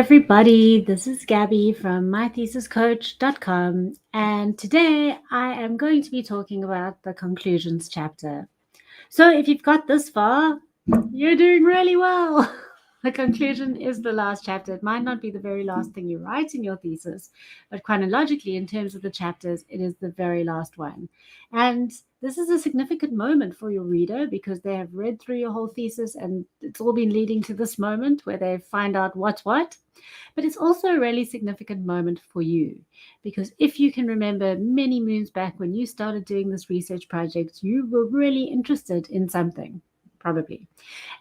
everybody, this is Gabby from mythesiscoach.com, and today I am going to be talking about the conclusions chapter. So if you've got this far, you're doing really well. The conclusion is the last chapter. It might not be the very last thing you write in your thesis, but chronologically, in terms of the chapters, it is the very last one. And this is a significant moment for your reader because they have read through your whole thesis and it's all been leading to this moment where they find out what's what. But it's also a really significant moment for you because if you can remember many moons back when you started doing this research project, you were really interested in something, probably.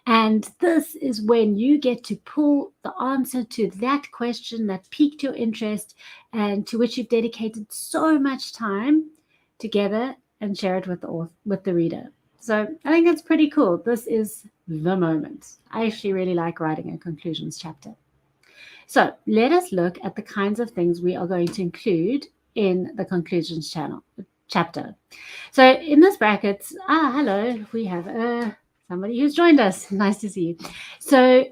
And this is when you get to pull the answer to that question that piqued your interest and to which you've dedicated so much time together and share it with the reader. So I think that's pretty cool. This is the moment. I actually really like writing a conclusions chapter. So let us look at the kinds of things we are going to include in the conclusions chapter. So in this brackets, hello, we have somebody who's joined us. Nice to see you. So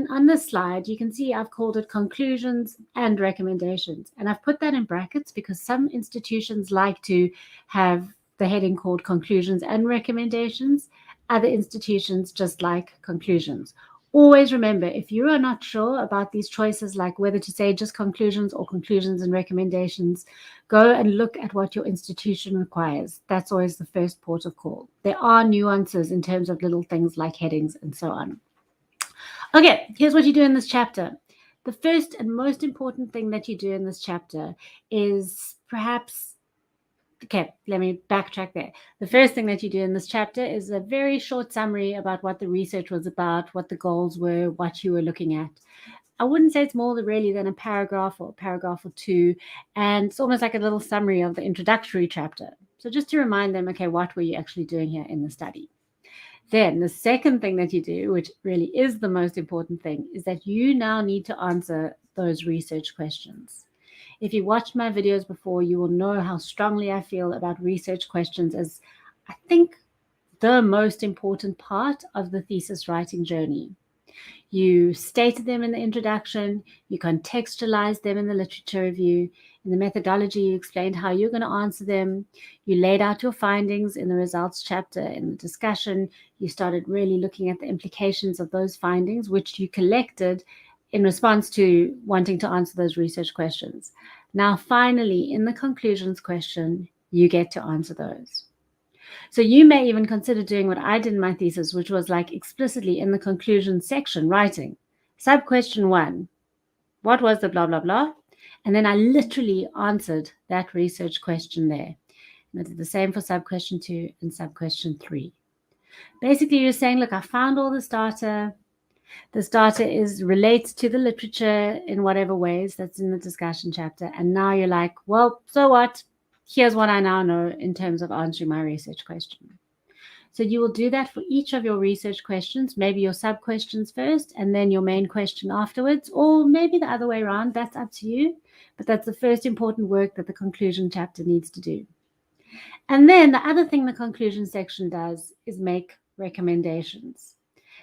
on this slide, you can see I've called it conclusions and recommendations. And I've put that in brackets because some institutions like to have the heading called conclusions and recommendations. Other institutions just like conclusions. Always remember, if you are not sure about these choices, like whether to say just conclusions or conclusions and recommendations, go and look at what your institution requires. That's always the first port of call. There are nuances in terms of little things like headings and so on. Okay, here's what you do in this chapter. The first and most important thing that you do in this chapter is okay, let me backtrack there. The first thing that you do in this chapter is a very short summary about what the research was about, what the goals were, what you were looking at. I wouldn't say it's more really than a paragraph or a paragraph or two, and it's almost like a little summary of the introductory chapter. So just to remind them, okay, what were you actually doing here in the study? Then the second thing that you do, which really is the most important thing, is that you now need to answer those research questions. If you watched my videos before, you will know how strongly I feel about research questions as, I think, the most important part of the thesis writing journey. You stated them in the introduction, you contextualized them in the literature review, in the methodology you explained how you're going to answer them, you laid out your findings in the results chapter, in the discussion, you started really looking at the implications of those findings, which you collected in response to wanting to answer those research questions. Now, finally, in the conclusions question, you get to answer those. So you may even consider doing what I did in my thesis, which was like explicitly in the conclusion section writing, sub-question 1, what was the blah, blah, blah? And then I literally answered that research question there. And I did the same for sub-question 2 and sub-question 3. Basically, you're saying, look, I found all this data. This data relates to the literature in whatever ways that's in the discussion chapter. And now you're like, well, so what? Here's what I now know in terms of answering my research question. So you will do that for each of your research questions, maybe your sub-questions first and then your main question afterwards, or maybe the other way around. That's up to you. But that's the first important work that the conclusion chapter needs to do. And then the other thing the conclusion section does is make recommendations.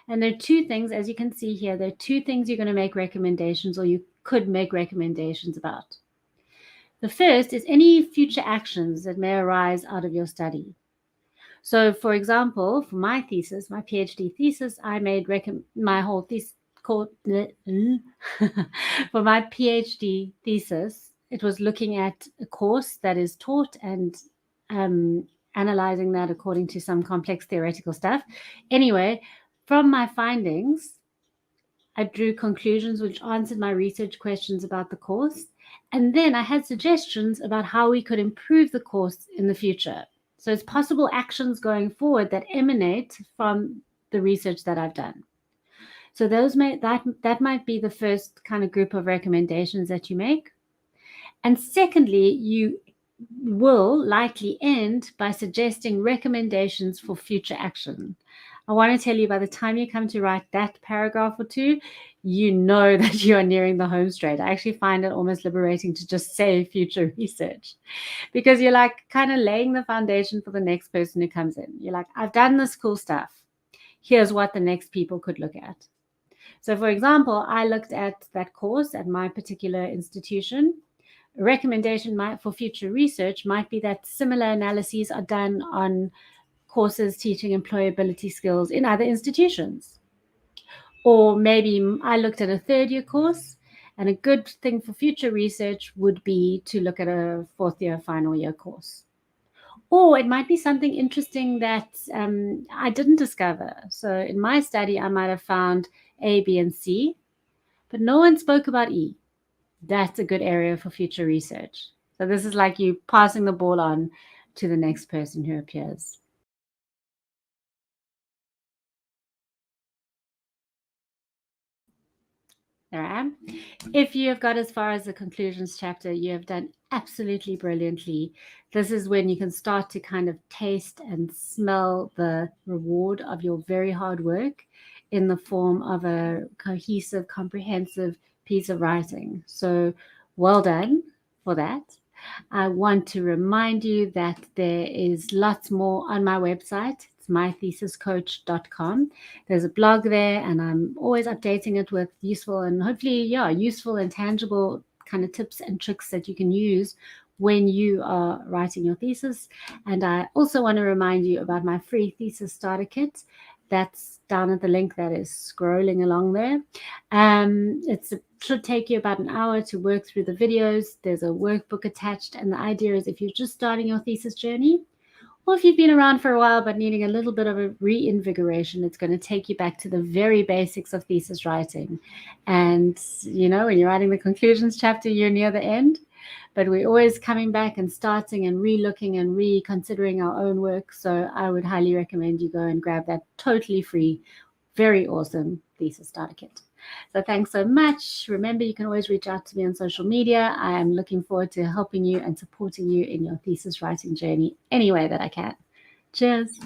And there are two things, as you can see here, there are two things you're going to make recommendations or you could make recommendations about. The first is any future actions that may arise out of your study. So, for example, for my thesis, my PhD thesis, I made my whole thesis called for my PhD thesis, it was looking at a course that is taught and analyzing that according to some complex theoretical stuff. Anyway, from my findings, I drew conclusions which answered my research questions about the course. And then I had suggestions about how we could improve the course in the future. So it's possible actions going forward that emanate from the research that I've done. So that might be the first kind of group of recommendations that you make. And secondly, you will likely end by suggesting recommendations for future action. I want to tell you, by the time you come to write that paragraph or two, you know that you are nearing the home straight. I actually find it almost liberating to just say future research because you're like kind of laying the foundation for the next person who comes in. You're like, I've done this cool stuff. Here's what the next people could look at. So, for example, I looked at that course at my particular institution. A recommendation for future research might be that similar analyses are done on courses teaching employability skills in other institutions. Or maybe I looked at a third year course, and a good thing for future research would be to look at a fourth year final year course. Or it might be something interesting that I didn't discover. So in my study, I might have found A, B, and C, but no one spoke about E. That's a good area for future research. So this is like you passing the ball on to the next person who appears. There I am. If you have got as far as the conclusions chapter, you have done absolutely brilliantly. This is when you can start to kind of taste and smell the reward of your very hard work in the form of a cohesive, comprehensive piece of writing. So well done for that. I want to remind you that there is lots more on my website. It's mythesiscoach.com. There's a blog there, and I'm always updating it with useful and hopefully, useful and tangible kind of tips and tricks that you can use when you are writing your thesis. And I also want to remind you about my free thesis starter kit. That's down at the link that is scrolling along there. It should take you about an hour to work through the videos. There's a workbook attached, and the idea is if you're just starting your thesis journey, or if you've been around for a while but needing a little bit of a reinvigoration, it's going to take you back to the very basics of thesis writing. And, when you're writing the conclusions chapter, you're near the end. But we're always coming back and starting and re-looking and reconsidering our own work. So I would highly recommend you go and grab that totally free, very awesome thesis starter kit. So thanks so much. Remember, you can always reach out to me on social media. I am looking forward to helping you and supporting you in your thesis writing journey any way that I can. Cheers.